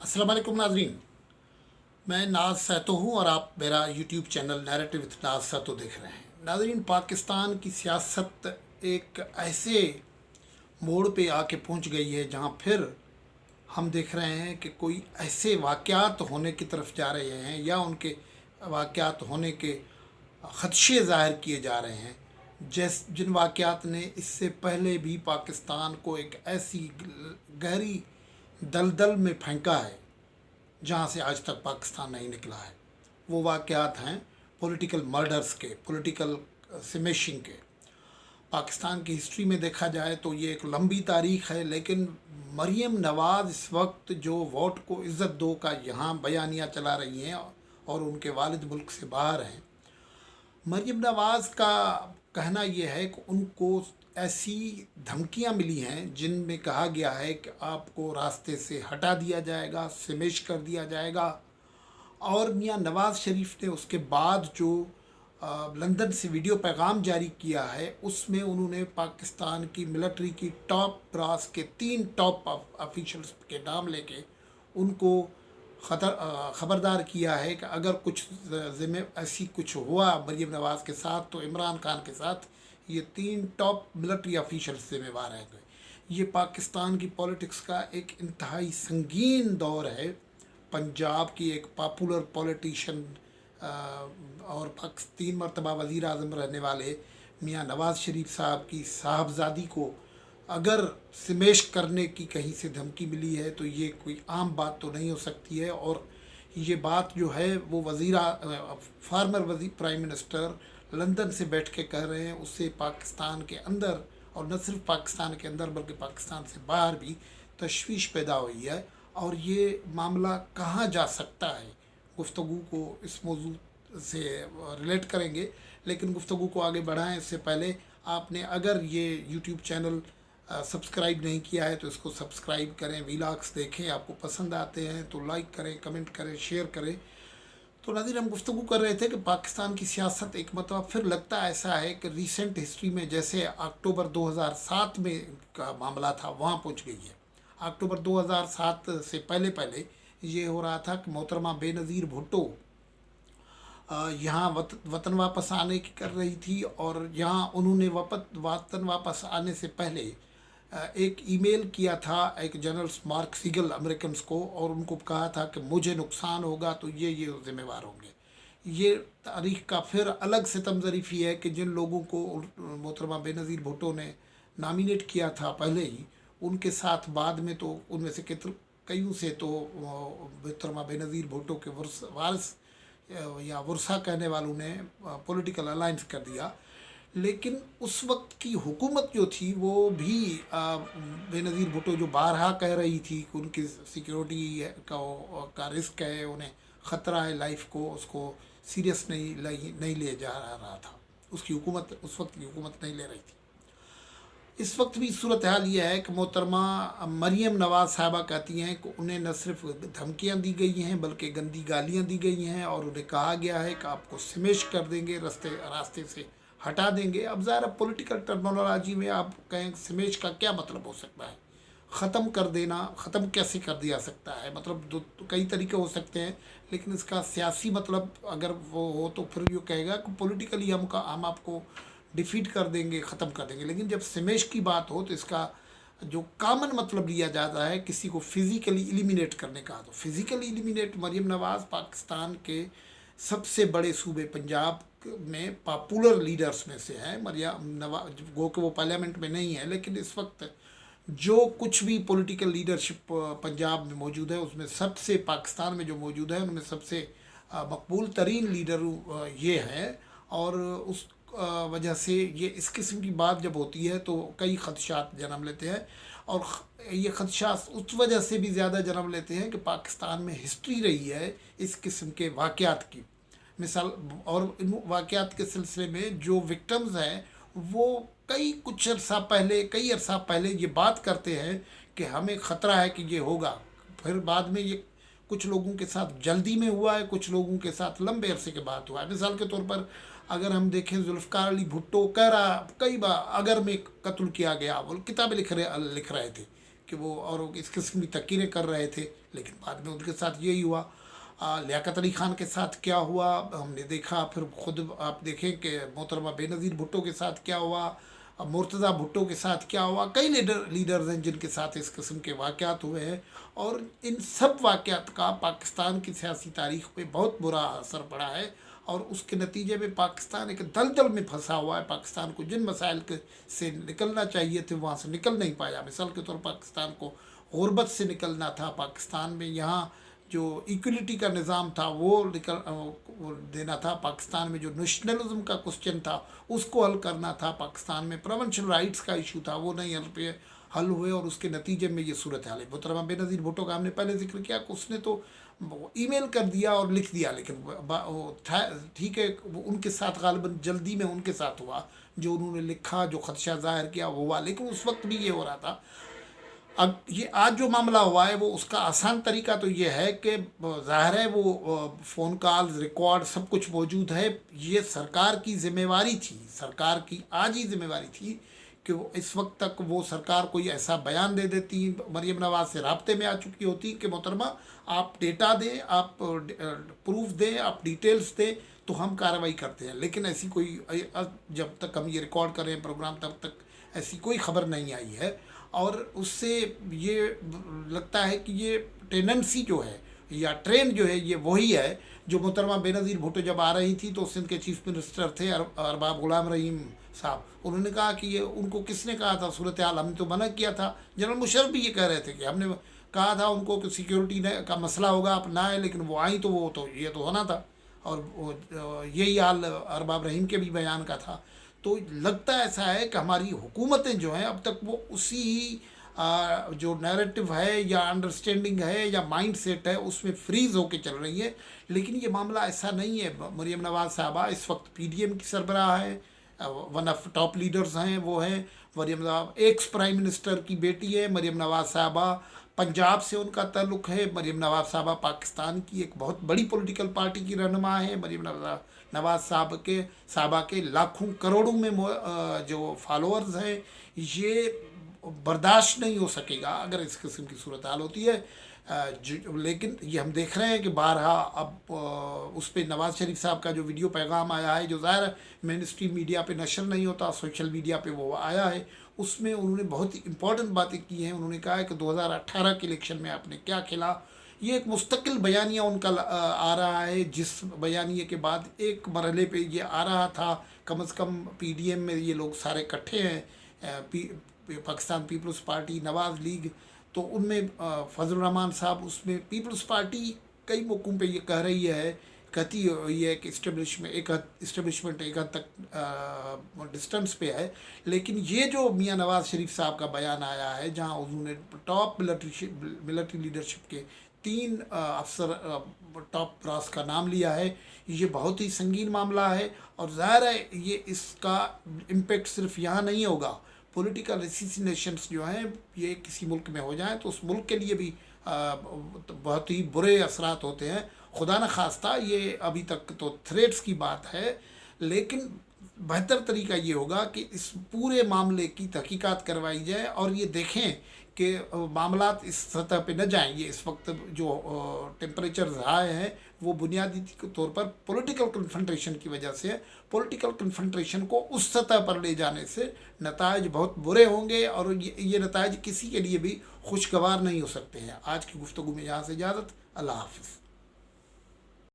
अस्सलाम वालेकुम नाजरीन। मैं नाज सहतो हूँ और आप मेरा यूट्यूब चैनल नैरेटिव विद नाज सहतो देख रहे हैं। नाजरीन, पाकिस्तान की सियासत एक ऐसे मोड़ पे आके पहुँच गई है जहाँ फिर हम देख रहे हैं कि कोई ऐसे वाक़यात होने की तरफ जा रहे हैं या उनके वाक़यात होने के ख़दशे ज़ाहिर किए जा रहे हैं जिन वाक़यात ने इससे पहले भी पाकिस्तान को एक ऐसी गहरी दलदल में फेंका है जहाँ से आज तक पाकिस्तान नहीं निकला है। वो वाक़यात हैं पॉलिटिकल मर्डर्स के, पॉलिटिकल स्मैशिंग के। पाकिस्तान की हिस्ट्री में देखा जाए तो ये एक लंबी तारीख़ है, लेकिन मरीम नवाज़ इस वक्त जो वोट को इज़्ज़त दो का यहाँ बयानिया चला रही हैं और उनके वालिद मुल्क से बाहर हैं। मरीम नवाज़ का कहना यह है कि उनको ऐसी धमकियां मिली हैं जिनमें कहा गया है कि आपको रास्ते से हटा दिया जाएगा, स्मैश कर दिया जाएगा। और मियां नवाज़ शरीफ ने उसके बाद जो लंदन से वीडियो पैगाम जारी किया है उसमें उन्होंने पाकिस्तान की मिलिट्री की टॉप ब्रास के 3 टॉप ऑफिशियल्स के नाम लेके उनको ख़बरदार किया है कि अगर कुछ ज़िम्मे ऐसी कुछ हुआ मरीम नवाज़ के साथ तो इमरान खान के साथ ये 3 टॉप मिलिट्री ऑफिशियल्स जिम्मेवार रहेंगे। ये पाकिस्तान की पॉलिटिक्स का एक इंतहाई संगीन दौर है। पंजाब की एक पॉपुलर पॉलिटिशियन और 3 मरतबा वज़ीर आज़म रहने वाले मियां नवाज़ शरीफ साहब की साहबजादी को अगर स्मैश करने की कहीं से धमकी मिली है तो ये कोई आम बात तो नहीं हो सकती है। और ये बात जो है वो फार्मर वज़ीर प्राइम मिनिस्टर लंदन से बैठ के कह रहे हैं, उससे पाकिस्तान के अंदर और न सिर्फ पाकिस्तान के अंदर बल्कि पाकिस्तान से बाहर भी तशवीश पैदा हुई है। और ये मामला कहाँ जा सकता है, गुफ्तगू को इस मौजू से रिलेट करेंगे, लेकिन गुफ्तगू को आगे बढ़ाएं इससे पहले आपने अगर ये यूट्यूब चैनल सब्सक्राइब नहीं किया है तो इसको सब्सक्राइब करें, वीलॉग्स देखें, आपको पसंद आते हैं तो लाइक करें, कमेंट करें, शेयर करें। तो नाज़रीन, हम गुफ्तगू कर रहे थे कि पाकिस्तान की सियासत एक मतलब फिर लगता ऐसा है कि रीसेंट हिस्ट्री में जैसे अक्टूबर 2007 में का मामला था वहाँ पहुँच गई है। अक्टूबर 2007 से पहले पहले ये हो रहा था कि मोहतरमा बेनज़ीर भुट्टो यहाँ वतन वापस आने की कर रही थी और यहाँ उन्होंने वतन वापस आने से पहले एक ईमेल किया था एक जनरल मार्क सिगल अमेरिकन को, और उनको कहा था कि मुझे नुकसान होगा तो ये ज़िम्मेवार होंगे। ये तारीख़ का फिर अलग सितम ज़रीफ़ी है कि जिन लोगों को मोहतरमा बेनज़ीर भुट्टो ने नामिनेट किया था पहले ही, उनके साथ बाद में तो उनमें से कईयों से तो मोहतरमा बेनज़ीर भुट्टो के वारिस या वर्सा कहने वालों ने पॉलिटिकल अलायंस कर दिया। लेकिन उस वक्त की हुकूमत जो थी वो भी बेनज़ीर भुट्टो जो बारहा कह रही थी कि उनकी सिक्योरिटी का रिस्क है, उन्हें ख़तरा है लाइफ को, उसको सीरियस नहीं ले जा रहा था। उसकी हुकूमत उस वक्त की हुकूमत नहीं ले रही थी। इस वक्त भी सूरत हाल ये है कि मोहतरमा मरीम नवाज़ साहबा कहती हैं कि उन्हें न सिर्फ धमकियां दी गई हैं बल्कि गंदी गालियां दी गई हैं और उन्हें कहा गया है कि आपको स्मैश कर देंगे, रास्ते से हटा देंगे। अब ज़रा पॉलिटिकल टर्मिनोलॉजी में आप कहें स्मैश का क्या मतलब हो सकता है, ख़त्म कर देना, ख़त्म कैसे कर दिया सकता है, मतलब कई तरीके हो सकते हैं, लेकिन इसका सियासी मतलब अगर वो हो तो फिर ये कहेगा कि पॉलिटिकली हम आपको डिफीट कर देंगे, ख़त्म कर देंगे। लेकिन जब स्मैश की बात हो तो इसका जो कॉमन मतलब लिया जाता है किसी को फिज़िकली एलिमिनेट करने का। तो फिज़िकली एलिमिनेट मरीम नवाज़ पाकिस्तान के सबसे बड़े सूबे पंजाब में पॉपुलर लीडर्स में से है। मरीम नवाज़ गो कि वो पार्लियामेंट में नहीं है, लेकिन इस वक्त जो कुछ भी पॉलिटिकल लीडरशिप पंजाब में मौजूद है उसमें सबसे, पाकिस्तान में जो मौजूद है उनमें सबसे मकबूल तरीन लीडर ये है। और उस वजह से ये इस किस्म की बात जब होती है तो कई ख़दशात जन्म लेते हैं, और ये ख़दशात उस वजह से भी ज़्यादा जन्म लेते हैं कि पाकिस्तान में हिस्ट्री रही है इस किस्म के वाक़यात की मिसाल। और इन वाक़यात के सिलसिले में जो विक्टिम्स हैं वो कई अरसा पहले ये बात करते हैं कि हमें ख़तरा है कि ये होगा। फिर बाद में ये कुछ लोगों के साथ जल्दी में हुआ है, कुछ लोगों के साथ लंबे अरसे के बाद हुआ है। मिसाल के तौर पर अगर हम देखें जुल्फ़िकार अली भुट्टो कह रहा कई बार अगर में कत्ल किया गया, वो किताबें लिख रहे थे کہ وہ اور اس قسم کی تقریریں کر رہے تھے، لیکن بعد میں ان کے ساتھ یہی ہوا۔ لیاقت علی خان کے ساتھ کیا ہوا ہم نے دیکھا، پھر خود آپ دیکھیں کہ محترمہ بے نظیر بھٹو کے ساتھ کیا ہوا، مرتضیٰ بھٹو کے ساتھ کیا ہوا، کئی لیڈرز ہیں جن کے ساتھ اس قسم کے واقعات ہوئے ہیں، اور ان سب واقعات کا پاکستان کی سیاسی تاریخ پہ بہت برا اثر پڑا ہے، اور اس کے نتیجے میں پاکستان ایک دلدل میں پھنسا ہوا ہے۔ پاکستان کو جن مسائل سے نکلنا چاہیے تھے وہاں سے نکل نہیں پایا۔ مثال کے طور پاکستان کو غربت سے نکلنا تھا، پاکستان میں یہاں جو ایکولیٹی کا نظام تھا وہ دینا تھا، پاکستان میں جو نیشنلزم کا کوسچن تھا اس کو حل کرنا تھا، پاکستان میں پریونشن رائٹس کا ایشو تھا وہ نہیں حل ہوئے، اور اس کے نتیجے میں یہ صورتحال ہے۔ محترمہ بے نظیر بھٹو کا ہم نے پہلے ذکر کیا کہ اس نے تو ای میل کر دیا اور لکھ دیا، لیکن ٹھیک ہے ان کے ساتھ غالباً جلدی میں ان کے ساتھ ہوا، جو انہوں نے لکھا، جو خدشہ ظاہر کیا وہ ہوا، لیکن اس وقت بھی یہ ہو رہا تھا۔ اب یہ آج جو معاملہ ہوا ہے وہ اس کا آسان طریقہ تو یہ ہے کہ ظاہر ہے وہ فون کالز ریکارڈ سب کچھ موجود ہے، یہ سرکار کی ذمہ تھی، سرکار کی آج ہی ذمہ تھی کہ وہ اس وقت تک وہ سرکار کوئی ایسا بیان دے دیتی، مریم نواز سے رابطے میں آ چکی ہوتی کہ محترمہ آپ ڈیٹا دیں، آپ پروف دیں، آپ ڈیٹیلز دیں تو ہم کارروائی کرتے ہیں، لیکن ایسی کوئی جب تک ہم یہ ریکارڈ کریں پروگرام تب تک ایسی کوئی خبر نہیں آئی ہے، اور اس سے یہ لگتا ہے کہ یہ ٹینڈنسی جو ہے یا ٹرینڈ جو ہے یہ وہی ہے جو محترمہ بے نظیر بھٹو جب آ رہی تھی تو سندھ کے چیف منسٹر تھے ارباب غلام رحیم صاحب، انہوں نے کہا کہ یہ ان کو کس نے کہا تھا صورتحال، ہم نے تو منع کیا تھا، جنرل مشرف بھی یہ کہہ رہے تھے کہ ہم نے کہا تھا ان کو کہ سیکیورٹی کا مسئلہ ہوگا آپ نہ آئے، لیکن وہ آئیں تو وہ تو یہ تو ہونا تھا، اور یہی حال ارباب رحیم کے بھی بیان کا تھا۔ تو لگتا ایسا ہے کہ ہماری حکومتیں جو ہیں اب تک وہ اسی جو نیریٹو ہے یا انڈرسٹینڈنگ ہے یا مائنڈ سیٹ ہے اس میں فریز ہو کے چل رہی ہے، لیکن یہ معاملہ ایسا نہیں ہے۔ مریم نواز صاحبہ اس وقت پی ڈی ایم کی سربراہ ہے، ون آف ٹاپ لیڈرز ہیں وہ ہیں Maryam Nawaz, ex prime minister کی بیٹی ہے مریم نواز صاحبہ، پنجاب سے ان کا تعلق ہے، مریم نواز صاحبہ پاکستان کی ایک بہت بڑی پولیٹیکل پارٹی کی رہنما ہے، مریم نواز صاحبہ کے لاکھوں کروڑوں میں جو فالوورز ہیں، یہ برداشت نہیں ہو سکے گا اگر اس قسم کی صورتحال ہوتی ہے۔ لیکن یہ ہم دیکھ رہے ہیں کہ بارہا اب اس پہ نواز شریف صاحب کا جو ویڈیو پیغام آیا ہے، جو ظاہر مین اسٹریم میڈیا پہ نشر نہیں ہوتا، سوشل میڈیا پہ وہ آیا ہے، اس میں انہوں نے بہت ہی امپورٹنٹ باتیں کی ہیں۔ انہوں نے کہا ہے کہ 2018 کے الیکشن میں آپ نے کیا کھیلا، یہ ایک مستقل بیانیہ ان کا آ رہا ہے، جس بیانیے کے بعد ایک مرحلے پہ یہ آ رہا تھا کم از کم پی ڈی ایم میں یہ لوگ سارے اکٹھے ہیں، پاکستان پیپلز پارٹی، نواز لیگ، تو ان میں فضل الرحمان صاحب اس میں پیپلز پارٹی کئی موقعوں پہ یہ کہتی ہوئی ہے کہ اسٹیبلشمنٹ ایک حد تک ڈسٹنس پہ ہے، لیکن یہ جو میاں نواز شریف صاحب کا بیان آیا ہے جہاں انہوں نے ٹاپ ملٹری لیڈرشپ کے 3 افسر ٹاپ براس کا نام لیا ہے، یہ بہت ہی سنگین معاملہ ہے، اور ظاہر ہے یہ اس کا امپیکٹ صرف یہاں نہیں ہوگا، پولیٹیکل اسیسینیشنز جو ہیں یہ کسی ملک میں ہو جائیں تو اس ملک کے لیے بھی بہت ہی برے اثرات ہوتے ہیں۔ خدا نخواستہ یہ ابھی تک تو تھریٹس کی بات ہے، لیکن بہتر طریقہ یہ ہوگا کہ اس پورے معاملے کی تحقیقات کروائی جائے اور یہ دیکھیں کہ معاملات اس سطح پہ نہ جائیں۔ یہ اس وقت جو ٹیمپریچرز ہائی ہیں وہ بنیادی طور پر پولیٹیکل کنفرنٹریشن کی وجہ سے، پولیٹیکل کنفرنٹریشن کو اس سطح پر لے جانے سے نتائج بہت برے ہوں گے، اور یہ نتائج کسی کے لیے بھی خوشگوار نہیں ہو سکتے ہیں۔ آج کی گفتگو میں یہاں سے اجازت، اللہ حافظ۔